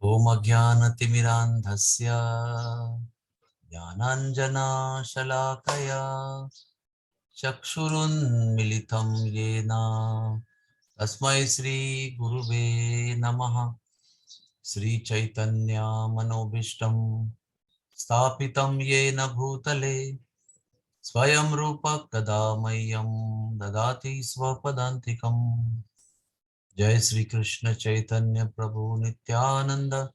Om Ajnanatimirandhasya Jnananjana Shalakaya Chakshurunmilitam Yena Tasmai Shri Guruve Namaha. Shri Chaitanya Manobishtam Sthapitam Yena Bhutale Swayam Rupa Kadamayam Dadati Swapadantikam. Jai Shri Krishna Chaitanya Prabhu Nityananda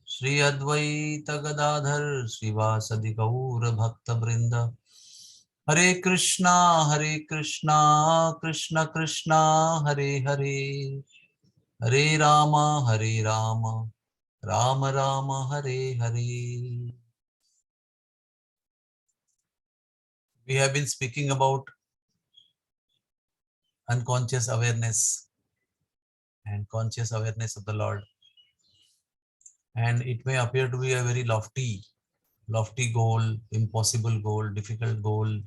Shri Advaita Gadadhar Srivasadi Gaura Bhakta Brinda. Hare Krishna, Krishna Krishna, Hare Hare, Hare Rama, Rama Rama, Hare Hare. We have been speaking about unconscious awareness and conscious awareness of the Lord. And it may appear to be a very lofty goal, impossible goal, difficult goal.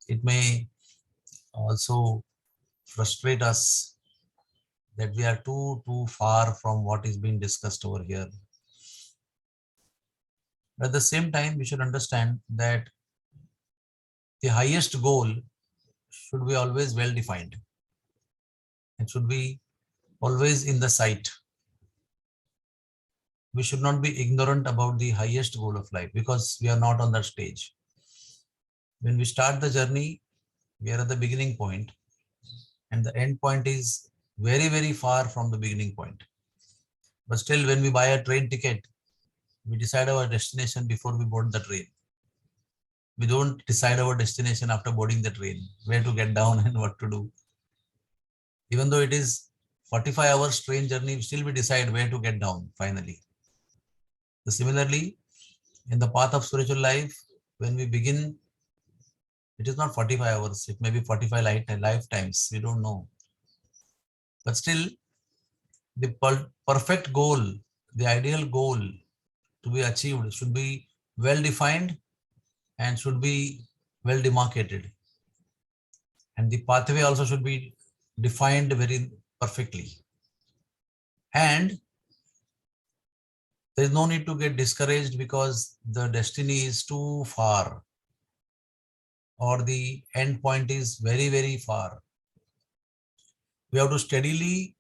It may also frustrate us that we are too far from what is being discussed over here. But at the same time, we should understand that the highest goal should be always well defined and should be always in the sight. We should not be ignorant about the highest goal of life because we are not on that stage. When we start the journey, we are at the beginning point, and the end point is very far from the beginning point. But still, when we buy a train ticket, we decide our destination before we board the train. We don't decide our destination after boarding the train, where to get down and what to do. Even though it is 45 hours train journey, still we decide where to get down finally. So similarly, in the path of spiritual life, when we begin, it is not 45 hours, it may be 45 lifetimes, we don't know. But still, the perfect goal, the ideal goal to be achieved should be well defined and should be well demarcated. And the pathway also should be defined very perfectly. And there is no need to get discouraged because the destiny is too far or the end point is very far. We have to steadily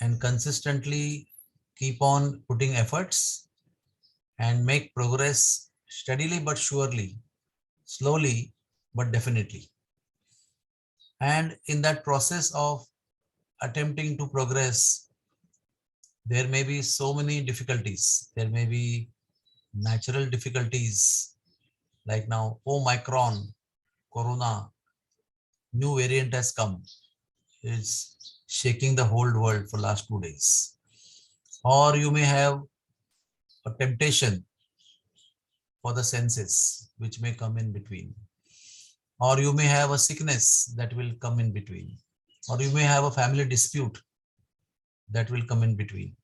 and consistently keep on putting efforts and make progress steadily but surely, slowly but definitely. And in that process of attempting to progress, there may be so many difficulties. There may be natural difficulties like now Omicron, Corona, new variant has come. It's shaking the whole world for last 2 days. Or you may have a temptation for the senses which may come in between. Or you may have a sickness that will come in between. Or you may have a family dispute that will come in between,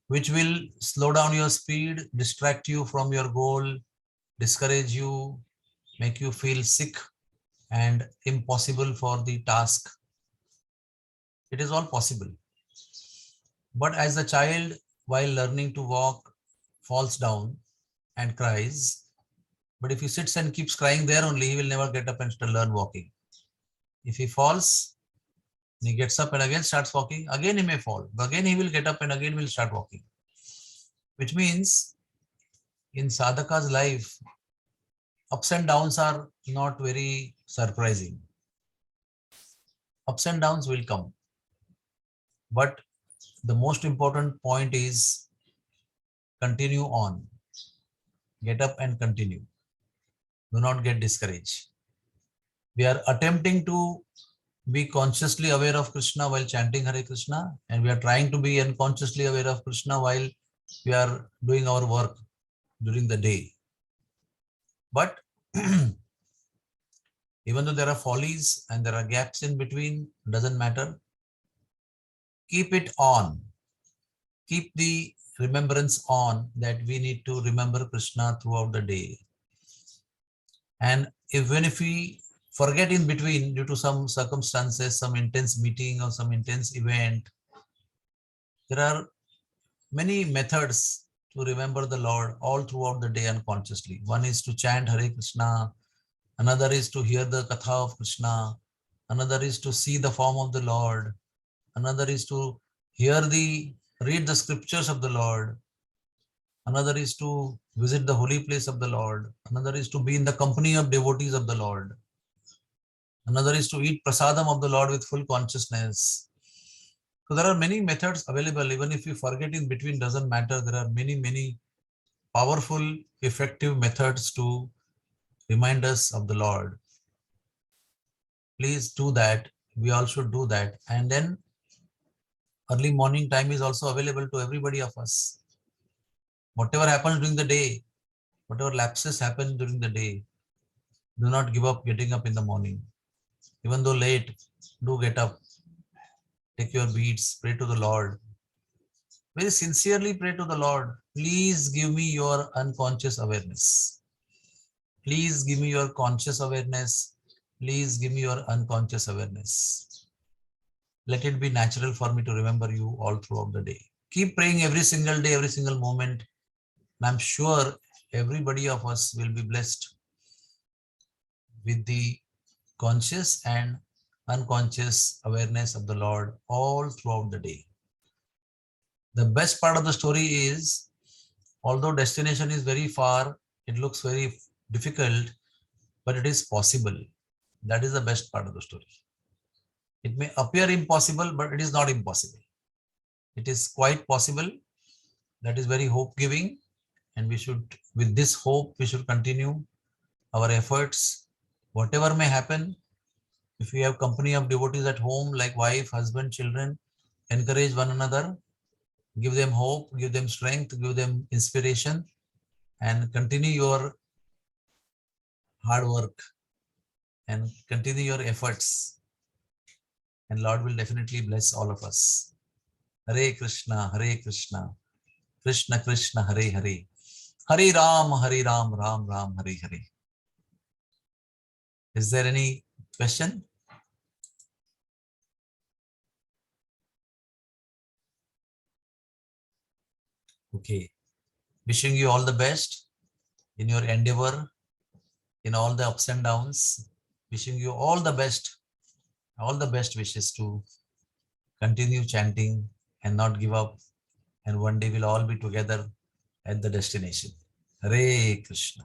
which will slow down your speed, distract you from your goal, discourage you, make you feel sick and impossible for the task. It is all possible. But as the child, while learning to walk, falls down and cries, but if he sits and keeps crying there only, he will never get up and learn walking. If he falls, he gets up and again starts walking, again he may fall, but again he will get up and again will start walking. Which means in sadhaka's life, ups and downs are not very surprising. Ups and downs will come. But the most important point is continue on. Get up and continue. Do not get discouraged. We are attempting to be consciously aware of Krishna while chanting Hare Krishna, and we are trying to be unconsciously aware of Krishna while we are doing our work during the day. But even though there are follies and there are gaps in between, doesn't matter. Keep it on. Keep the remembrance on that we need to remember Krishna throughout the day. And even if we forget in between due to some circumstances, some intense meeting or some intense event, there are many methods to remember the Lord all throughout the day unconsciously. One is to chant Hare Krishna, another is to hear the Katha of Krishna, another is to see the form of the Lord, another is to read the scriptures of the Lord, another is to visit the holy place of the Lord, another is to be in the company of devotees of the Lord, another is to eat prasadam of the Lord with full consciousness. So there are many methods available. Even if you forget in between, doesn't matter. There are many powerful, effective methods to remind us of the Lord. Please do that. We all should do that. And then early morning time is also available to everybody of us. Whatever happens during the day, whatever lapses happen during the day, do not give up getting up in the morning. Even though late, do get up, take your beads, pray to the Lord. Very sincerely pray to the Lord. Please give me your unconscious awareness. Please give me your conscious awareness. Please give me your unconscious awareness. Let it be natural for me to remember you all throughout the day. Keep praying every single day, every single moment. And I'm sure everybody of us will be blessed with the conscious and unconscious awareness of the Lord all throughout the day. The best part of the story is, although destination is very far, it looks very difficult, but it is possible. That is the best part of the story. It may appear impossible, but it is not impossible. It is quite possible. That is very hope-giving. And we should, with this hope, we should continue our efforts. Whatever may happen, if we have company of devotees at home, like wife, husband, children, encourage one another, give them hope, give them strength, give them inspiration, and continue your hard work and continue your efforts. And Lord will definitely bless all of us. Hare Krishna, Hare Krishna, Krishna Krishna, Hare Hare, Hare Ram, Ram Ram, Hare Hare. Is there any question? Okay. Wishing you all the best in your endeavor, in all the ups and downs. Wishing you all the best wishes to continue chanting and not give up. And one day we'll all be together at the destination. Hare Krishna.